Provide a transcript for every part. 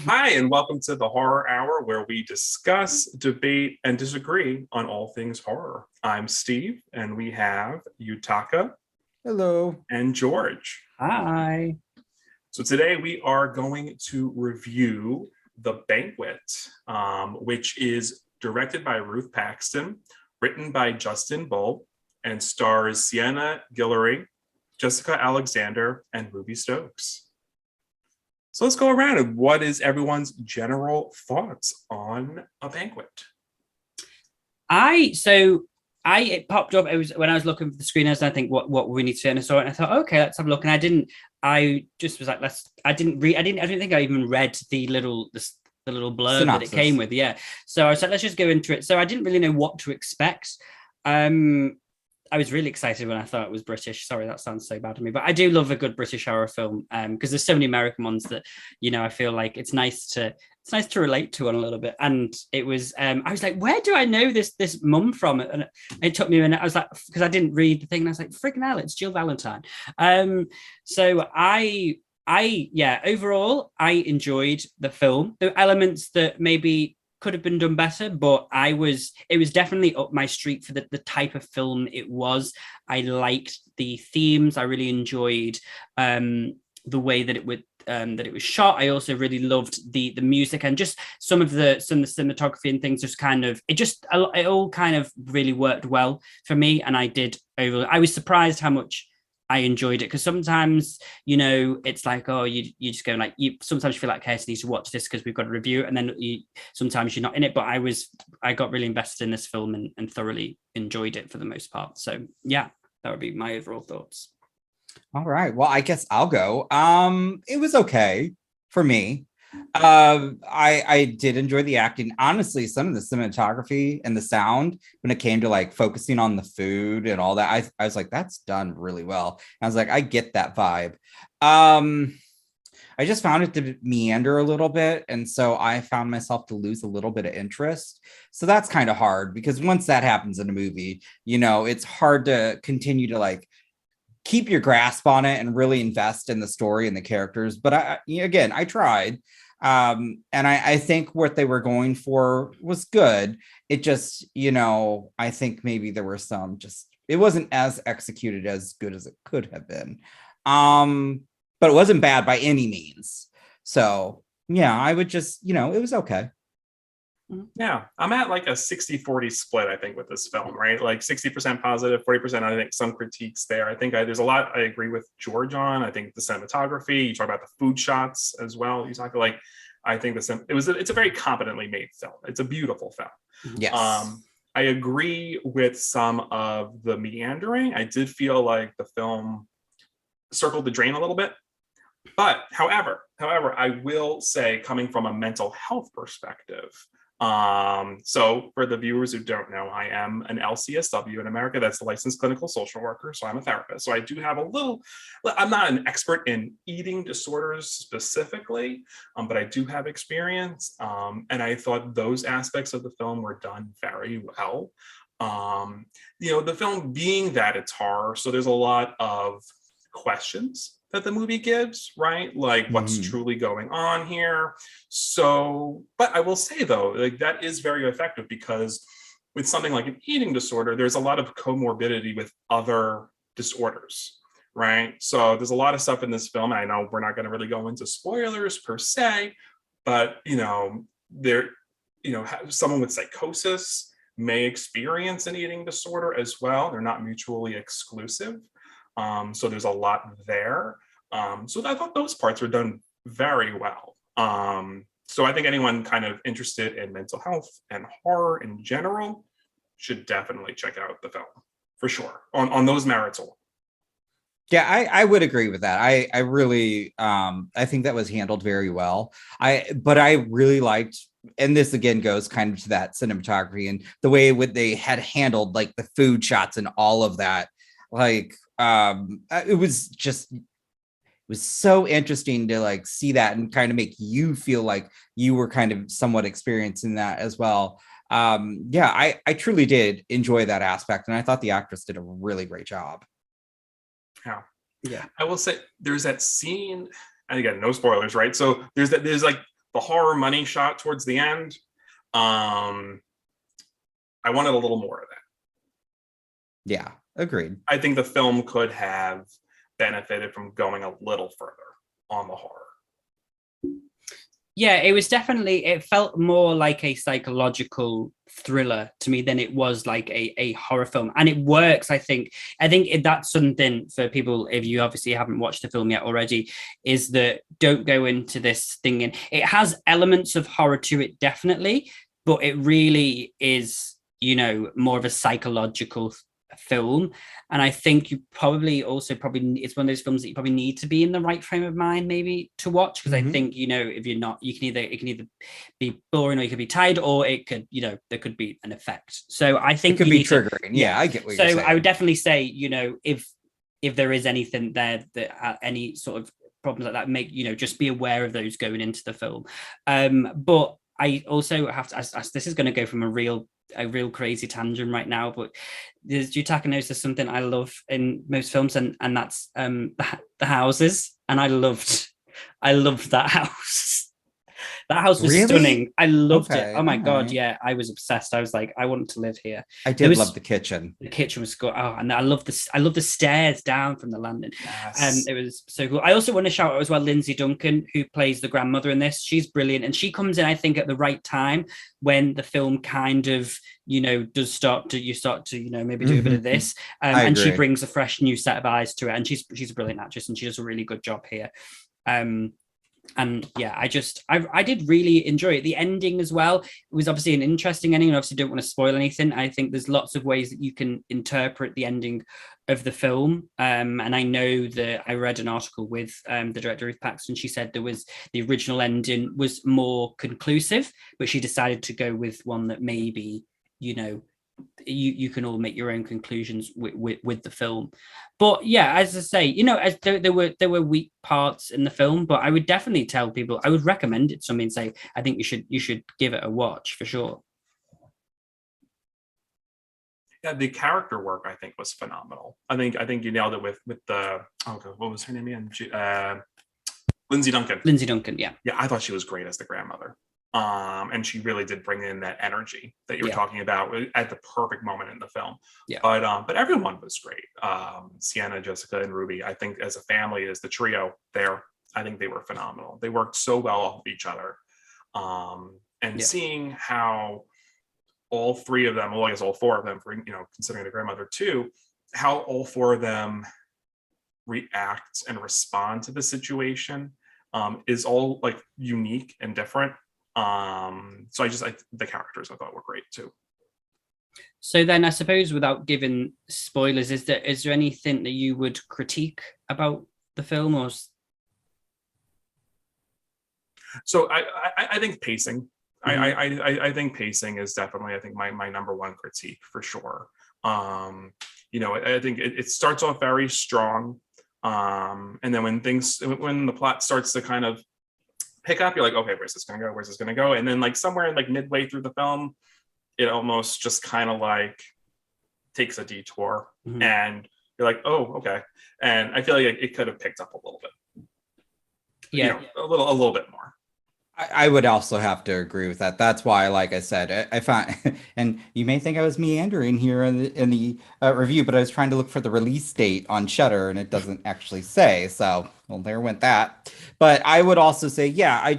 Hi, and welcome to the Horror Hour, where we discuss, debate, and disagree on all things horror. I'm Steve, and we have Yutaka Hello. and George. Hi. So today we are going to review The Banquet, which is directed by Ruth Paxton, written by Justin Bull, and stars Sienna Guillory, Jessica Alexander, and Ruby Stokes. So let's go around and what is everyone's general thoughts on A Banquet? It popped up. It was when I was looking for the screeners. I think what we need to see, and I saw it. And I thought, okay, let's have a look. And I just was like, I didn't think I even read the little blurb Synopsis. that it came with. Yeah. So I was like, let's just go into it. So I didn't really know what to expect. I was really excited when I thought it was British. Sorry, that sounds so bad to me, but I do love a good British horror film because there's so many American ones that, I feel like it's nice to relate to on a little bit. And it was, I was like, where do I know this mum from? And it took me a minute. I was like, because I didn't read the thing, and I was like, freaking hell, it's Jill Valentine. Overall, I enjoyed the film. There were elements that maybe could have been done better, but it was definitely up my street for the type of film it was. I liked the themes. I really enjoyed the way that it was shot. I also really loved the music and just some of the cinematography and things. It all kind of really worked well for me, and I was surprised how much I enjoyed it, because sometimes, it's like, oh, you just go like, you sometimes feel like, okay, I need to watch this because we've got a review, and then sometimes you're not in it. But I got really invested in this film and thoroughly enjoyed it for the most part. So yeah, that would be my overall thoughts. All right. Well, I guess I'll go. It was okay for me. I did enjoy the acting. Honestly, some of the cinematography and the sound, when it came to like focusing on the food and all that, I was like, that's done really well. And I was like, I get that vibe. I just found it to meander a little bit. And so I found myself to lose a little bit of interest. So that's kind of hard, because once that happens in a movie, it's hard to continue to like keep your grasp on it and really invest in the story and the characters. But I tried. And I think what they were going for was good. It just, I think maybe there were it wasn't as executed as good as it could have been. But it wasn't bad by any means. So yeah, I would just, it was okay. Yeah, I'm at like a 60-40 split, I think, with this film, right? Like 60% positive, 40%, I think some critiques there. I think there's a lot I agree with George on. I think the cinematography, you talk about the food shots as well. You talk like, I think it's a very competently made film. It's a beautiful film. Yes. I agree with some of the meandering. I did feel like the film circled the drain a little bit. But however, I will say, coming from a mental health perspective, so for the viewers who don't know, I am an LCSW in America. That's the licensed clinical social worker. So I'm a therapist. So I do have I'm not an expert in eating disorders specifically, but I do have experience. And I thought those aspects of the film were done very well. The film being that it's horror, so there's a lot of questions that the movie gives, right? Like what's truly going on here. So, but I will say though, like that is very effective, because with something like an eating disorder, there's a lot of comorbidity with other disorders, right? So there's a lot of stuff in this film, and I know we're not going to really go into spoilers per se, but someone with psychosis may experience an eating disorder as well. They're not mutually exclusive. So there's a lot there. So I thought those parts were done very well. So I think anyone kind of interested in mental health and horror in general should definitely check out the film, for sure, on those merits alone. Yeah, I would agree with that. I really I think that was handled very well. But I really liked, and this again goes kind of to that cinematography and the way they had handled like the food shots and all of that. Like it was so interesting to like see that and kind of make you feel like you were kind of somewhat experiencing that as well. I truly did enjoy that aspect, and I thought the actress did a really great job. Yeah. I will say there's that scene and again, no spoilers, right? So there's like the horror money shot towards the end. I wanted a little more of that. Yeah, agreed. I think the film could have benefited from going a little further on the horror. Yeah, it was definitely, it felt more like a psychological thriller to me than it was like a horror film. And it works, I think. That's something for people, if you obviously haven't watched the film yet already, is that don't go into this thing. And it has elements of horror to it, definitely, but it really is, more of a psychological film. And I think you probably it's one of those films that you probably need to be in the right frame of mind maybe to watch, because I think if you're not, it can either be boring or you could be tired, or it could there could be an effect. So I think it could be triggering. Yeah, I get what you're saying. So I would definitely say if there is anything there that any sort of problems like that, make just be aware of those going into the film. But I also have to, this is going to go from a real crazy tangent right now, but Yutaka knows there's something I love in most films, and that's the houses. And I loved that house. That house was stunning. I loved it. Oh my God. Yeah, I was obsessed. I was like, I want to live here. I did love the kitchen. The kitchen was good. Oh, and I love the stairs down from the landing. Yes. It was so cool. I also want to shout out as well Lindsay Duncan, who plays the grandmother in this. She's brilliant. And she comes in, I think, at the right time when the film kind of, does start to maybe do a bit of this. And she brings a fresh new set of eyes to it. And she's a brilliant actress, and she does a really good job here. And yeah, I did really enjoy it. The ending as well, it was obviously an interesting ending, and obviously don't want to spoil anything. I think there's lots of ways that you can interpret the ending of the film. And I know that I read an article with the director Ruth Paxton. She said the original ending was more conclusive, but she decided to go with one that maybe, you can all make your own conclusions with the film. But yeah, as I say, as there were weak parts in the film, but I would definitely tell people, I would recommend it to somebody and say, I think you should give it a watch for sure. Yeah, the character work I think was phenomenal. I think you nailed it with the what was her name again? Lindsay Duncan. Lindsay Duncan, yeah. Yeah, I thought she was great as the grandmother. And she really did bring in that energy that you were talking about at the perfect moment in the film. Yeah. But everyone was great. Sienna, Jessica, and Ruby, I think as a family, as the trio there, I think they were phenomenal. They worked so well off of each other. Seeing how all three of them, well, I guess all four of them, for considering the grandmother too, how all four of them react and respond to the situation is all like unique and different. So the characters I thought were great too. So then I suppose, without giving spoilers, is there anything that you would critique about the film? Or so I think pacing. I think pacing is definitely, I think, my number one critique for sure. I think it starts off very strong, and then when the plot starts to kind of pick up, you're like, okay, where's this gonna go? And then like somewhere like midway through the film, it almost just kind of like takes a detour, and you're like, oh, okay. And I feel like it could have picked up a little bit. Yeah, a little bit more. I would also have to agree with that. That's why, like I said, I found, and you may think I was meandering here in the review, but I was trying to look for the release date on Shudder, and it doesn't actually say. So, well, there went that. But I would also say, yeah,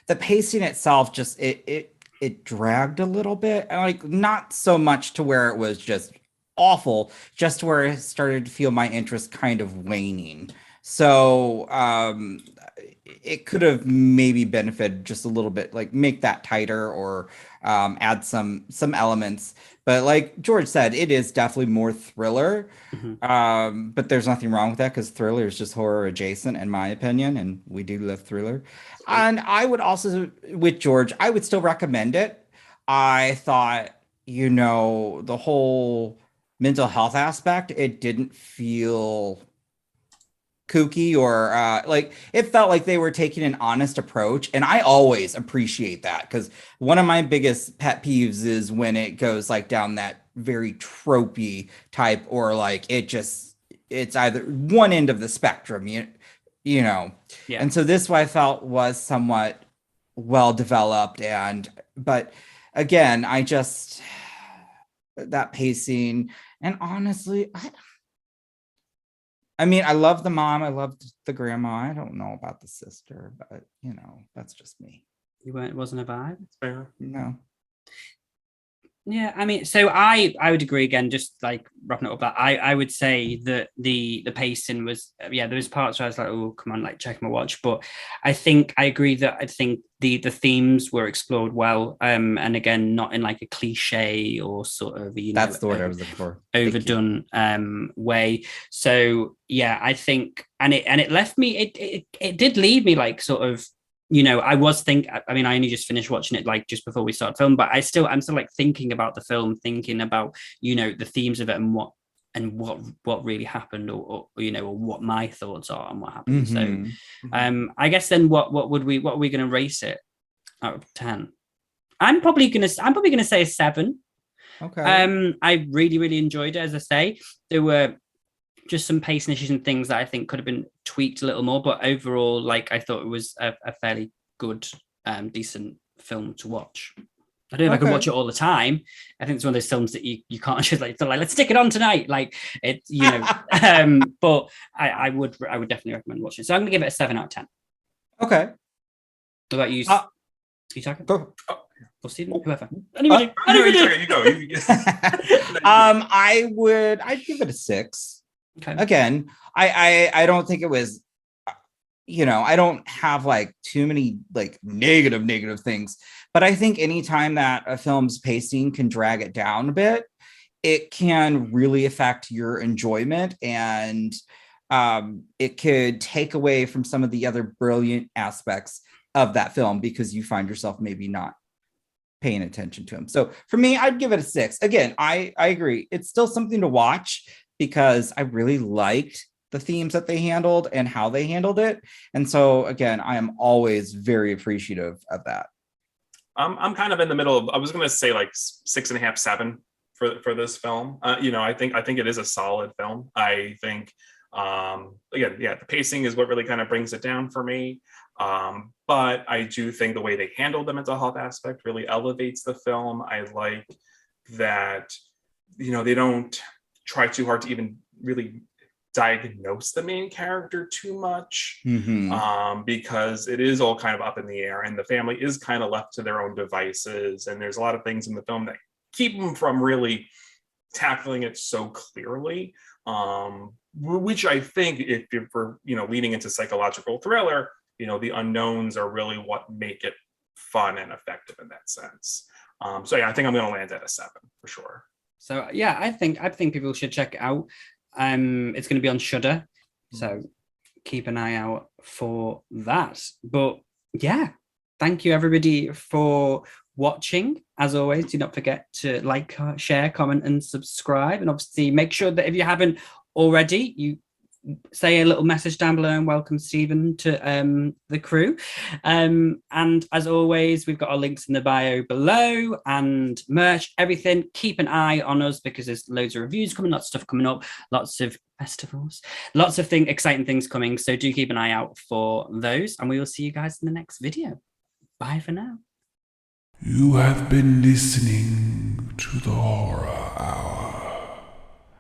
the pacing itself just it dragged a little bit, like not so much to where it was just awful, just where it started to feel my interest kind of waning. So it could have maybe benefited just a little bit, like make that tighter or add some elements. But like George said, it is definitely more thriller. But there's nothing wrong with that, because thriller is just horror adjacent, in my opinion, and we do love thriller. And I would also, with George, I would still recommend it. I thought, the whole mental health aspect, it didn't feel kooky or like it felt like they were taking an honest approach, and I always appreciate that, because one of my biggest pet peeves is when it goes like down that very tropey type, or like it's either one end of the spectrum, you know. Yeah. And so this I felt was somewhat well developed, but again, I just that pacing, and honestly, I mean, I love the mom, I loved the grandma. I don't know about the sister, but that's just me. Wasn't a vibe. Fair. No. Yeah, I mean, so I would agree again, just like wrapping it up, that I would say that the pacing was, there was parts where I was like, oh, come on, like check my watch. But I think I agree that I think the themes were explored well. And again, not in like a cliche or sort of, That's the word I was looking for. Overdone way. So yeah, I think, and it left me, it did leave me like sort of, I mean, I only just finished watching it like just before we started film, but I'm still like thinking about the film, thinking about, the themes of it and what really happened, or what my thoughts are on what happened. Mm-hmm. So I guess then what are we going to rate it out of 10? I'm probably gonna say a 7. Okay. I really, really enjoyed it. As I say, there were just some pacing issues and things that I think could have been tweaked a little more, but overall, like, I thought it was a fairly good, decent film to watch. I don't know if I could watch it all the time. I think it's one of those films that you can't just like let's stick it on tonight. Like it, but I would definitely recommend watching it. So I'm gonna give it a 7 out of 10. Okay. What about you? Yutaka? Go. Or Stephen? Whoever. Anybody. You go. I'd give it a 6. Okay. Again, I don't think it was, I don't have like too many like negative things, but I think anytime that a film's pacing can drag it down a bit, it can really affect your enjoyment, and it could take away from some of the other brilliant aspects of that film because you find yourself maybe not paying attention to him. So for me, I'd give it a 6. Again, I agree. It's still something to watch because I really liked the themes that they handled and how they handled it. And so again, I am always very appreciative of that. I'm kind of in the middle of, I was going to say like 6.5, 7 for this film. I think it is a solid film. I think, again, the pacing is what really kind of brings it down for me. But I do think the way they handle the mental health aspect really elevates the film. I like that, they don't try too hard to even really diagnose the main character too much, because it is all kind of up in the air, and the family is kind of left to their own devices, and there's a lot of things in the film that keep them from really tackling it so clearly, which I think if you're leading into psychological thriller, the unknowns are really what make it fun and effective in that sense. So yeah, I think I'm going to land at a 7 for sure. So yeah, I think people should check it out. It's going to be on Shudder, so keep an eye out for that. But yeah, thank you everybody for watching. As always, do not forget to like, share, comment, and subscribe. And obviously, make sure that if you haven't already, you say a little message down below and welcome Stephen to the crew. And as always, we've got our links in the bio below and merch, everything. Keep an eye on us because there's loads of reviews coming, lots of stuff coming up, lots of festivals, lots of exciting things coming. So do keep an eye out for those, and we will see you guys in the next video. Bye for now. You have been listening to the Horror Hour.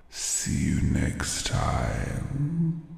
See you next time.